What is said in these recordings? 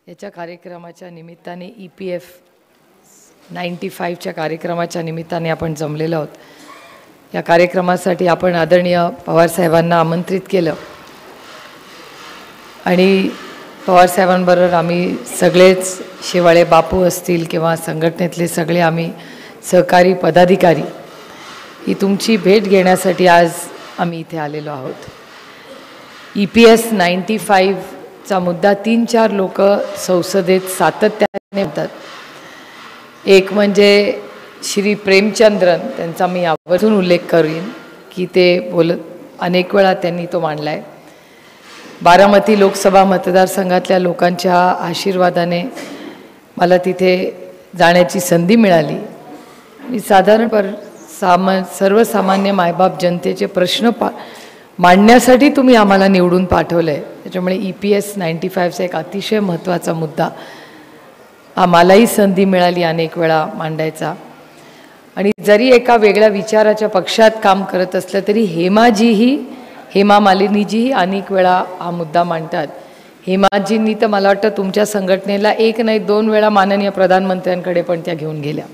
याच्या कार्यक्रमाच्या निमित्ताने EPF 95च्या कार्यक्रमाच्या निमित्ताने आपण जमलेलो आहोत। या कार्यक्रमासाठी आपण आदरणीय पवार साहेबांना आमंत्रित केलं आणि पवार साहेबांबरोबर आम्ही सगळेच शेवाळे बापू असतील किंवा संघटनेतले सगळे आम्ही सहकारी पदाधिकारी ही तुमची भेट घेण्यासाठी आज आम्ही इथे आलेलो आहोत। EPS 95 चा मुद्दा 3-4 लोक संसदेत सातत्याने होतात। एक म्हणजे श्री प्रेमचंद्रन, त्यांचा मी आवर्जून उल्लेख करीन की ते अनेक वेळा त्यांनी तो मांडलाय। बारामती लोकसभा मतदारसंघातल्या लोकांच्या आशीर्वादाने मला तिथे जाण्याची संधी मिळाली आणि साधारण सर्वसामान्य मायबाप जनतेचे प्रश्न मांडण्यासाठी तुम्ही आम्हाला निवडून पाठवलंय। त्याच्यामुळे EPS 95चा एक अतिशय महत्त्वाचा मुद्दा आम्हालाही संधी मिळाली अनेक वेळा मांडायचा। आणि जरी एका वेगळ्या विचाराच्या पक्षात काम करत असलं तरी हेमा मालिनीजीही अनेक वेळा हा मुद्दा मांडतात। हेमाजींनी तर मला वाटतं तुमच्या संघटनेला 1 नाही 2 वेळा माननीय प्रधानमंत्र्यांकडे पण त्या घेऊन गेल्या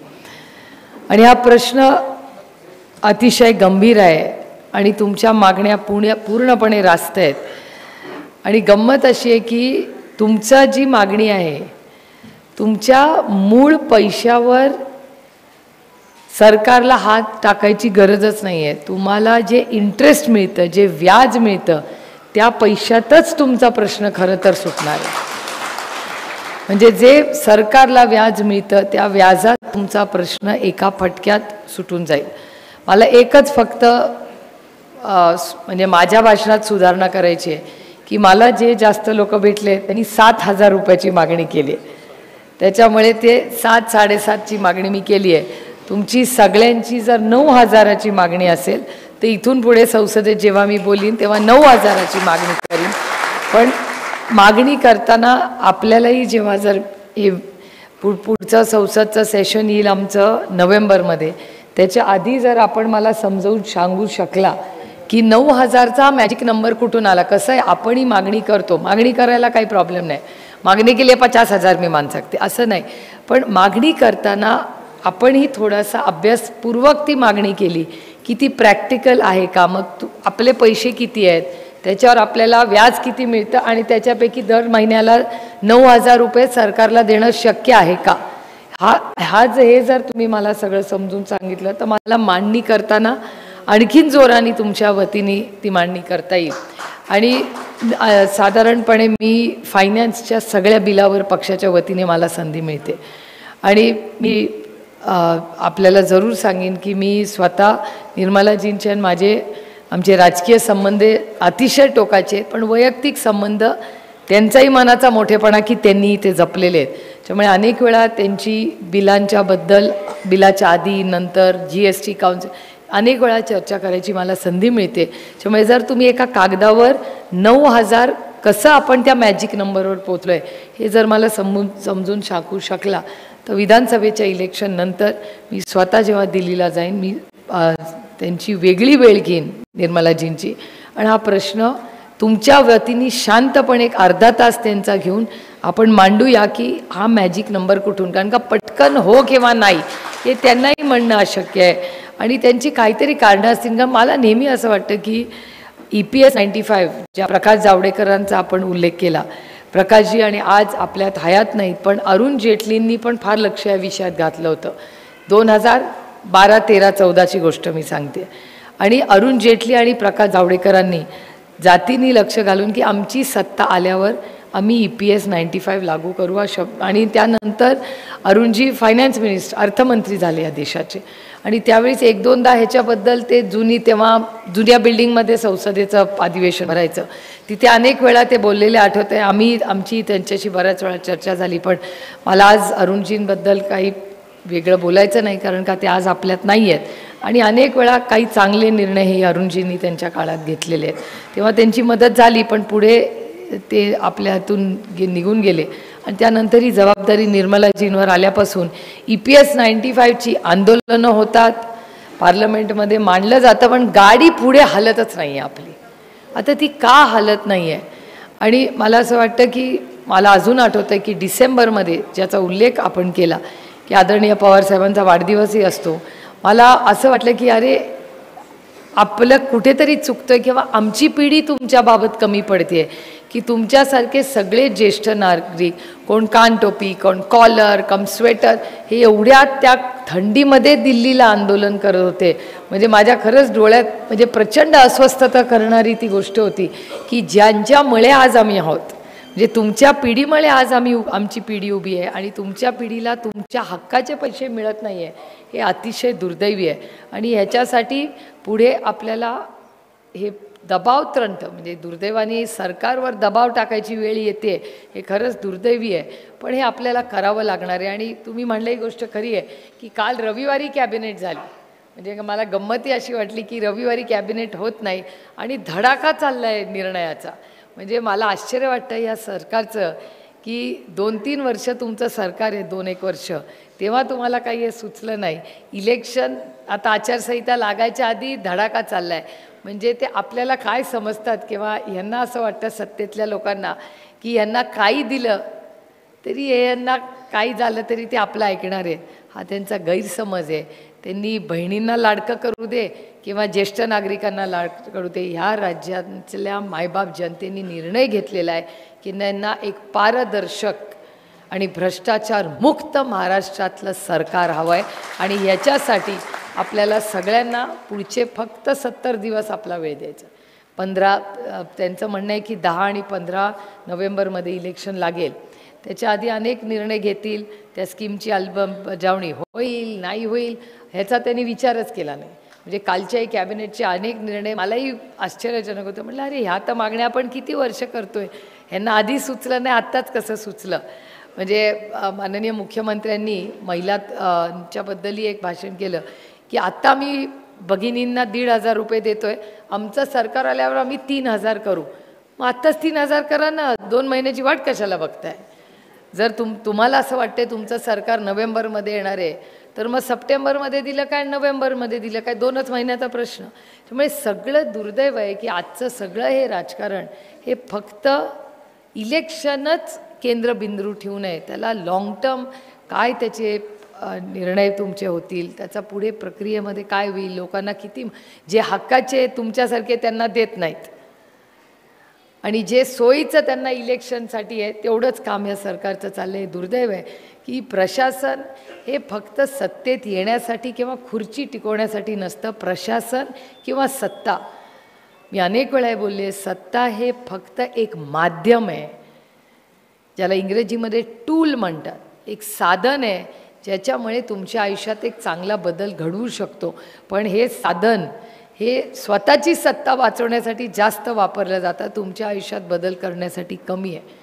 आणि हा प्रश्न अतिशय गंभीर आहे आणि तुमच्या मागण्या पूर्णपणे रास्त आहेत। आणि गंमत अशी आहे की तुमचा जी मागणी आहे तुमच्या मूळ पैशावर सरकारला हात टाकायची गरजच नाही आहे। तुम्हाला जे इंटरेस्ट मिळतं, जे व्याज मिळतं, त्या पैशातच तुमचा प्रश्न खरं तर सुटणार आहे। म्हणजे जे सरकारला व्याज मिळतं त्या व्याजात तुमचा प्रश्न एका फटक्यात सुटून जाईल। मला एकच फक्त म्हणजे माझ्या भाषणात सुधारणा करायची आहे की मला जे जास्त लोक भेटले त्यांनी 7,000 रुपयाची मागणी केली आहे। त्याच्यामुळे ते 7-7.5ची मागणी मी केली आहे। तुमची सगळ्यांची जर 9,000ची मागणी असेल तर इथून पुढे संसदेत जेव्हा मी बोलीन तेव्हा 9,000ची मागणी करीन। पण मागणी करताना आपल्यालाही जेव्हा जर हे पुढचं संसदचं सेशन येईल आमचं नोव्हेंबरमध्ये, त्याच्या आधी जर आपण मला समजावून सांगू शकला की 9,000चा मॅजिक नंबर कुठून आला। कसं आहे, आपणही मागणी करतो, मागणी करायला काही प्रॉब्लेम नाही, मागणी केली 50,000 मी मान सकते असं नाही, पण मागणी करताना आपणही थोडासा अभ्यासपूर्वक ती मागणी केली की ती प्रॅक्टिकल आहे का, मग आपले पैसे किती आहेत, त्याच्यावर आपल्याला व्याज किती मिळतं आणि त्याच्यापैकी दर महिन्याला 9,000 रुपये सरकारला देणं शक्य आहे का, हे जर तुम्ही मला सगळं समजून सांगितलं तर मला मांडणी करताना आणखीन जोराने तुमच्या वतीने ती मांडणी करता येईल। आणि साधारणपणे मी फायनान्सच्या सगळ्या बिलावर पक्षाच्या वतीने मला संधी मिळते आणि मी आपल्याला जरूर सांगेन की मी स्वतः निर्मलाजींचे आणि आमचे राजकीय संबंध अतिशय टोकाचे, पण वैयक्तिक संबंध त्यांचाही मनाचा मोठेपणा की त्यांनी ते जपलेले आहेत। त्यामुळे अनेक वेळा त्यांची बिलाच्या आधी नंतर GST काउन्सिल अनेक वेळा चर्चा करायची मला संधी मिळते। त्यामुळे जर तुम्ही एका कागदावर 9,000 कसं आपण त्या मॅजिक नंबरवर पोहोचलोय हे जर मला समजून सांगू शकला तर विधानसभेच्या इलेक्शन नंतर मी स्वतः जेव्हा दिल्लीला जाईन मी त्यांची वेगळी वेळ घेईन निर्मलाजींची आणि हा प्रश्न तुमच्या वतीने शांतपणे एक अर्धा तास त्यांचा घेऊन आपण मांडूया की हा मॅजिक नंबर कुठून, कारण का पटकन हो किंवा नाही हे त्यांनाही म्हणणं अशक्य आहे आणि त्यांची काहीतरी कारणं असतील। का मला नेहमी असं वाटतं की EPS 95 ज्या प्रकाश जावडेकरांचा आपण उल्लेख केला, प्रकाशजी आणि आज आपल्यात हयात नाहीत पण अरुण जेटलींनी पण फार लक्ष या विषयात घातलं होतं। 2012, 13, 14ची गोष्ट मी सांगते आणि अरुण जेटली आणि प्रकाश जावडेकरांनी जातींनी लक्ष घालून की आमची सत्ता आल्यावर आम्ही EPS 95 लागू करू आणि त्यानंतर अरुणजी फायनान्स मिनिस्टर अर्थमंत्री झाले या देशाचे आणि त्यावेळेस 1-2दा ह्याच्याबद्दल ते जुन्या बिल्डिंगमध्ये संसदेचं अधिवेशन भरायचं, तिथे अनेक वेळा ते बोललेले आठवत आहे। आमची त्यांच्याशी बऱ्याच वेळा चर्चा झाली, पण मला आज अरुणजींबद्दल काही वेगळं बोलायचं नाही कारण का ते आज आपल्यात नाही आहेत आणि अनेक वेळा काही चांगले निर्णय हे अरुणजींनी त्यांच्या काळात घेतलेले आहेत, तेव्हा त्यांची मदत झाली, पण पुढे ते आपल्या हातून निघून गेले आणि त्यानंतर ही जबाबदारी निर्मलाजींवर आल्यापासून EPS 95ची आंदोलनं होतात, पार्लमेंटमध्ये मांडलं जातं, पण गाडी पुढे हलतच नाही आहे आपली। आता ती का हलत नाही आहे आणि मला असं वाटतं की मला अजून आठवतं आहे की डिसेंबरमध्ये ज्याचा उल्लेख आपण केला की आदरणीय पवारसाहेबांचा वाढदिवसही असतो, मला असं वाटलं की अरे आपलं कुठेतरी चुकतं आहे किंवा आमची पिढी तुमच्याबाबत कमी पडते आहे की तुमच्यासारखे सगळे ज्येष्ठ नागरिक, कोण कानटोपी, कोण कॉलर, कम स्वेटर, हे एवढ्या त्या थंडीमध्ये दिल्लीला आंदोलन करत होते. म्हणजे माझ्या खरंच डोळ्यात म्हणजे प्रचंड अस्वस्थता करणारी ती गोष्ट होती की ज्यांच्यामुळे आज आम्ही आहोत, म्हणजे तुमच्या पिढीमुळे आज आमची पिढी उभी आहे आणि तुमच्या पिढीला तुमच्या हक्काचे पैसे मिळत नाही आहे, हे अतिशय दुर्दैवी आहे. आणि ह्याच्यासाठी पुढे आपल्याला हे दबाव तंत्र, म्हणजे दुर्दैवाने सरकारवर दबाव टाकायची वेळ येते, हे खरंच दुर्दैवी आहे. पण हे आपल्याला करावं लागणार आहे. आणि तुम्ही म्हणलं ही गोष्ट खरी आहे की काल रविवारी कॅबिनेट झाली, म्हणजे मला गंमती अशी वाटली की रविवारी कॅबिनेट होत नाही आणि धडाका चालला आहे निर्णयाचा. म्हणजे मला आश्चर्य वाटतं या सरकारचं की 2-3 वर्ष तुमचं सरकार आहे, 2-1 वर्ष, तेव्हा तुम्हाला काही हे सुचलं नाही. इलेक्शन आता आचारसंहिता लागायच्या आधी धडाका चालला आहे. म्हणजे ते आपल्याला काय समजतात किंवा यांना असं वाटतं सत्तेतल्या लोकांना की यांना काही दिलं तरी यांना काही झालं तरी ते आपलं ऐकणार आहे, हा त्यांचा गैरसमज आहे. त्यांनी बहिणींना लाडकं करू दे किंवा ज्येष्ठ नागरिकांना लाडकं करू दे, ह्या राज्यातल्या मायबाप जनतेने निर्णय घेतलेला आहे की त्यांना एक पारदर्शक आणि भ्रष्टाचार मुक्त महाराष्ट्रातलं सरकार हवं आहे. आणि याच्यासाठी आपल्याला सगळ्यांना पुढचे फक्त 70 दिवस आपला वेळ द्यायचा. 15 त्यांचं म्हणणं आहे की 10 आणि 15 नोव्हेंबरमध्ये इलेक्शन लागेल, त्याच्या आधी अनेक निर्णय घेतील. त्या स्कीमची अंमलबजावणी होईल नाही होईल ह्याचा त्यांनी विचारच केला नाही. म्हणजे कालच्याही कॅबिनेटचे अनेक निर्णय मलाही आश्चर्यजनक होतं. म्हटलं अरे ह्या तर मागण्या आपण किती वर्ष करतोय, ह्यांना आधी सुचलं नाही, आत्ताच कसं सुचलं. म्हणजे माननीय मुख्यमंत्र्यांनी महिलांच्याबद्दलही एक भाषण केलं की आत्ता मी भगिनींना 1,500 रुपये देतो आहे, आमचं सरकार आल्यावर आम्ही 3,000 करू. मग आत्ताच 3,000 करा ना, 2 महिन्याची वाट कशाला बघताय. जर तुम्हाला असं वाटते तुमचं सरकार नोव्हेंबरमध्ये येणार आहे तर मग सप्टेंबरमध्ये दिलं काय, नोव्हेंबरमध्ये दिलं काय, 2च महिन्याचा प्रश्न. त्यामुळे सगळं दुर्दैव आहे की आजचं सगळं हे राजकारण हे फक्त इलेक्शनच केंद्रबिंदू ठेवू नये, त्याला लॉंग टर्म काय त्याचे निर्णय तुमचे होतील, त्याचा पुढे प्रक्रियेमध्ये काय होईल, लोकांना किती जे हक्काचे तुमच्यासारखे त्यांना देत नाहीत आणि जे सोयीचं त्यांना इलेक्शनसाठी आहे तेवढंच काम या सरकारचं चाललं आहे. दुर्दैव आहे की प्रशासन हे फक्त सत्तेत येण्यासाठी किंवा खुर्ची टिकवण्यासाठी नसतं. प्रशासन किंवा सत्ता, मी अनेक वेळा बोलले, सत्ता हे फक्त एक माध्यम आहे, ज्याला इंग्रजीमध्ये टूल म्हणतात, एक साधन आहे ज्याच्यामुळे तुमच्या आयुष्यात एक चांगला बदल घडवू शकतो. पण हे साधन हे स्वतःची सत्ता वाचवण्यासाठी जास्त वापरलं जातं, तुमच्या आयुष्यात बदल करण्यासाठी कमी आहे.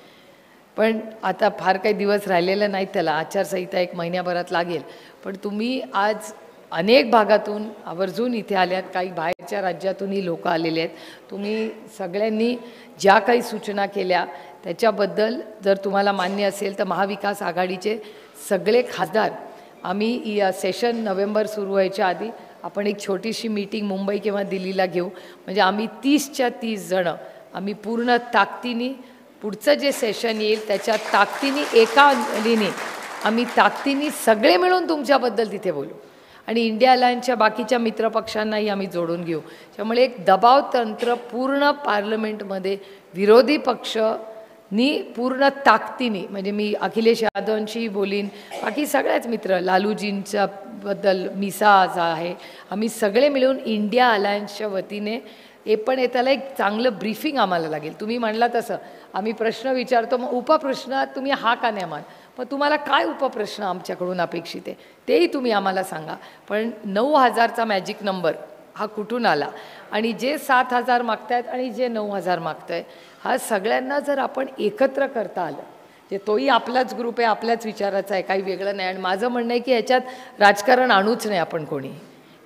पण आता फार काही दिवस राहिलेले नाहीत त्याला, आचारसंहिता 1 महिन्याभरात लागेल. पण तुम्ही आज अनेक भागातून आवर्जून इथे आल्यात, काही बाहेरच्या राज्यातूनही लोक आलेले आहेत. तुम्ही सगळ्यांनी ज्या काही सूचना केल्या त्याच्याबद्दल जर तुम्हाला मान्य असेल तर महाविकास आघाडीचे सगळे खासदार आम्ही सेशन नोव्हेंबर सुरू व्हायच्या आधी आपण एक छोटीशी मीटिंग मुंबई किंवा दिल्लीला घेऊ. म्हणजे आम्ही 30च्या 30 जणं आम्ही पूर्ण ताकदीने पुढचं जे सेशन येईल त्याच्या ताकदीने एका लिने आम्ही ताकदीने सगळे मिळून तुमच्याबद्दल तिथे बोलू आणि इंडिया अलायन्सच्या बाकीच्या मित्रपक्षांनाही आम्ही जोडून घेऊ. त्यामुळे एक दबाव तंत्र पूर्ण पार्लमेंटमध्ये विरोधी पक्षनी पूर्ण ताकदीने, म्हणजे मी अखिलेश यादवांशी बोलीन, बाकी सगळ्याच मित्र, लालूजींच्या बद्दल मिसा आहे, आम्ही सगळे मिळून इंडिया अलायन्सच्या वतीने पण त्याला एक चांगलं ब्रीफिंग आम्हाला लागेल. तुम्ही म्हणला तसं आम्ही प्रश्न विचारतो, मग उपप्रश्न तुम्ही हा का नाही मान, मग तुम्हाला काय उपप्रश्न आमच्याकडून अपेक्षित आहे तेही तुम्ही आम्हाला सांगा. पण 9,000चा मॅजिक नंबर हा कुठून आला आणि जे 7,000 मागतायत आणि जे 9,000 मागतंय, हा सगळ्यांना जर आपण एकत्र करता आलं, जे तोही आपलाच ग्रुप आहे, आपल्याच विचाराचा आहे, काही वेगळं नाही. आणि माझं म्हणणं आहे की ह्याच्यात राजकारण आणूच नाही आपण कोणी,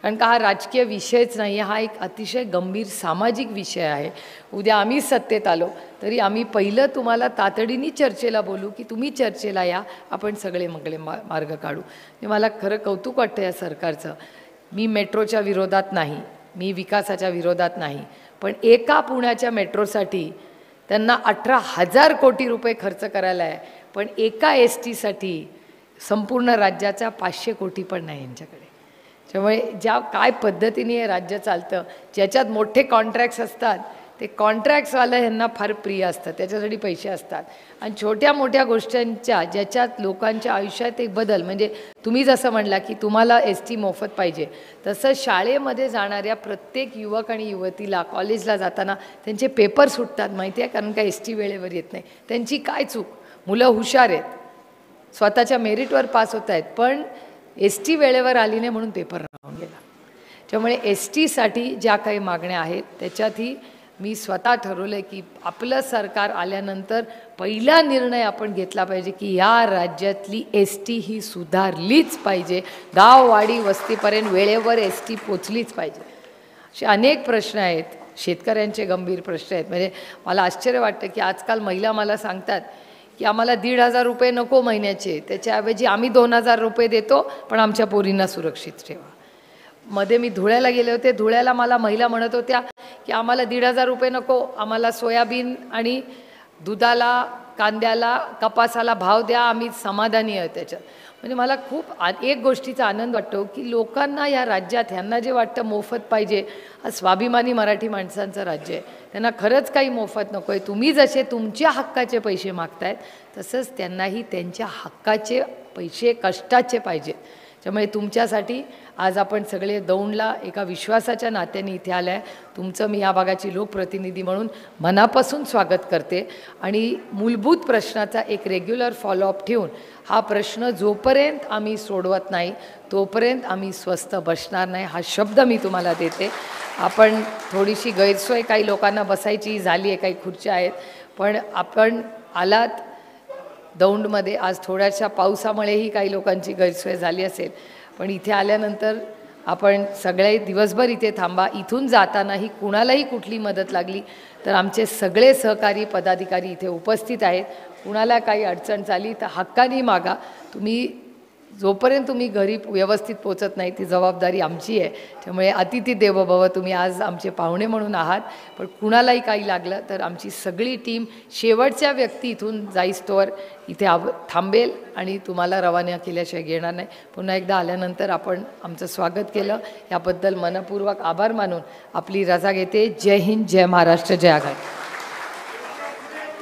कारण का हा राजकीय विषयच नाही, हा एक अतिशय गंभीर सामाजिक विषय आहे. उद्या आम्ही सत्तेत आलो तरी आम्ही पहिलं तुम्हाला तातडीने चर्चेला बोलू की तुम्ही चर्चेला या, आपण सगळे मगळे मार्ग काढू. मला खरं कौतुक वाटतं या सरकारचं. मी मेट्रोच्या विरोधात नाही, मी विकासाच्या विरोधात नाही, पण एका पुण्याच्या मेट्रोसाठी त्यांना 18,000 कोटी रुपये खर्च करायला आहे, पण एका STसाठी संपूर्ण राज्याचा 500 कोटी पण नाही यांच्याकडे. त्यामुळे ज्या काय पद्धतीने हे राज्य चालतं, ज्याच्यात मोठे कॉन्ट्रॅक्ट्स असतात ते कॉन्ट्रॅक्ट्सवाले ह्यांना फार प्रिय असतात, त्याच्यासाठी पैसे असतात. आणि छोट्या मोठ्या गोष्टींच्या ज्याच्यात लोकांच्या आयुष्यात एक बदल, म्हणजे तुम्ही जसं म्हणला की तुम्हाला ST मोफत पाहिजे, तसं शाळेमध्ये जाणाऱ्या प्रत्येक युवक आणि युवतीला कॉलेजला जाताना त्यांचे पेपर सुटतात माहिती आहे, कारण का ST वेळेवर येत नाही. त्यांची काय चूक? मुलं हुशार आहेत, स्वतःच्या मेरिटवर पास होत आहेत, पण ST वेळेवर आली नाही म्हणून पेपर राहून गेला. त्यामुळे STसाठी ज्या काही मागण्या आहेत त्याच्यातही मी स्वतः ठरवलं आहे की आपलं सरकार आल्यानंतर पहिला निर्णय आपण घेतला पाहिजे की या राज्यातली ST ही सुधारलीच पाहिजे, गाववाडी वस्तीपर्यंत वेळेवर ST पोचलीच पाहिजे. असे अनेक प्रश्न आहेत, शेतकऱ्यांचे गंभीर प्रश्न आहेत. म्हणजे मला आश्चर्य वाटतं की आजकाल महिला मला सांगतात की आम्हाला 1,500 रुपये नको महिन्याचे, त्याच्याऐवजी आम्ही 2,000 रुपये देतो, पण आमच्या पोरींना सुरक्षित ठेवा. मध्ये मी धुळ्याला गेले होते, धुळ्याला मला महिला म्हणत होत्या की आम्हाला 1,500 रुपये नको, आम्हाला सोयाबीन आणि दुधाला, कांद्याला, कपासाला भाव द्या, आम्ही समाधानी आहोत त्याच्यात. म्हणजे मला खूप एक गोष्टीचा आनंद वाटतो की लोकांना या राज्यात ह्यांना जे वाटतं मोफत पाहिजे, हा स्वाभिमानी मराठी माणसांचं राज्य आहे, त्यांना खरंच काही मोफत नको आहे. तुम्ही जसे तुमच्या हक्काचे पैसे मागतायत तसंच त्यांनाही त्यांच्या हक्काचे पैसे, कष्टाचे पाहिजेत. त्यामुळे तुमच्यासाठी आज आपण सगळे दौंडला एका विश्वासाच्या नात्याने इथे आलं आहे. तुमचं मी या भागाची लोकप्रतिनिधी म्हणून मनापासून स्वागत करते. आणि मूलभूत प्रश्नाचा एक रेग्युलर फॉलोअप ठेवून हा प्रश्न जोपर्यंत आम्ही सोडवत नाही तोपर्यंत आम्ही स्वस्थ बसणार नाही, हा शब्द मी तुम्हाला देते. आपण थोडीशी गैरसोय काही लोकांना बसायची झाली आहे, काही खुर्च्या आहेत, पण आपण आलात दौंडमध्ये. आज थोड्याशा पावसामुळेही काही लोकांची गैरसोय झाली असेल, पण इथे आल्यानंतर आपण सगळे दिवसभर इथे थांबा. इथून जातानाही कुणालाही कुठली मदत लागली तर आमचे सगळे सहकारी पदाधिकारी इथे उपस्थित आहेत. कुणाला काही अडचण झाली तर हक्काने मागा. जोपर्यंत तुम्ही घरी व्यवस्थित पोचत नाही ती जबाबदारी आमची आहे. त्यामुळे अतिथी देवो भव, तुम्ही आज आमचे पाहुणे म्हणून आहात, पण कुणालाही काही लागलं तर आमची सगळी टीम शेवटच्या व्यक्ती इथून जाईस्तोवर इथे थांबेल आणि तुम्हाला रवाना केल्याशिवाय घेणार नाही. पुन्हा एकदा आल्यानंतर आपण आमचं स्वागत केलं याबद्दल मनपूर्वक आभार मानून आपली रजा घेते. जय हिंद, जय महाराष्ट्र, जय आघाडी.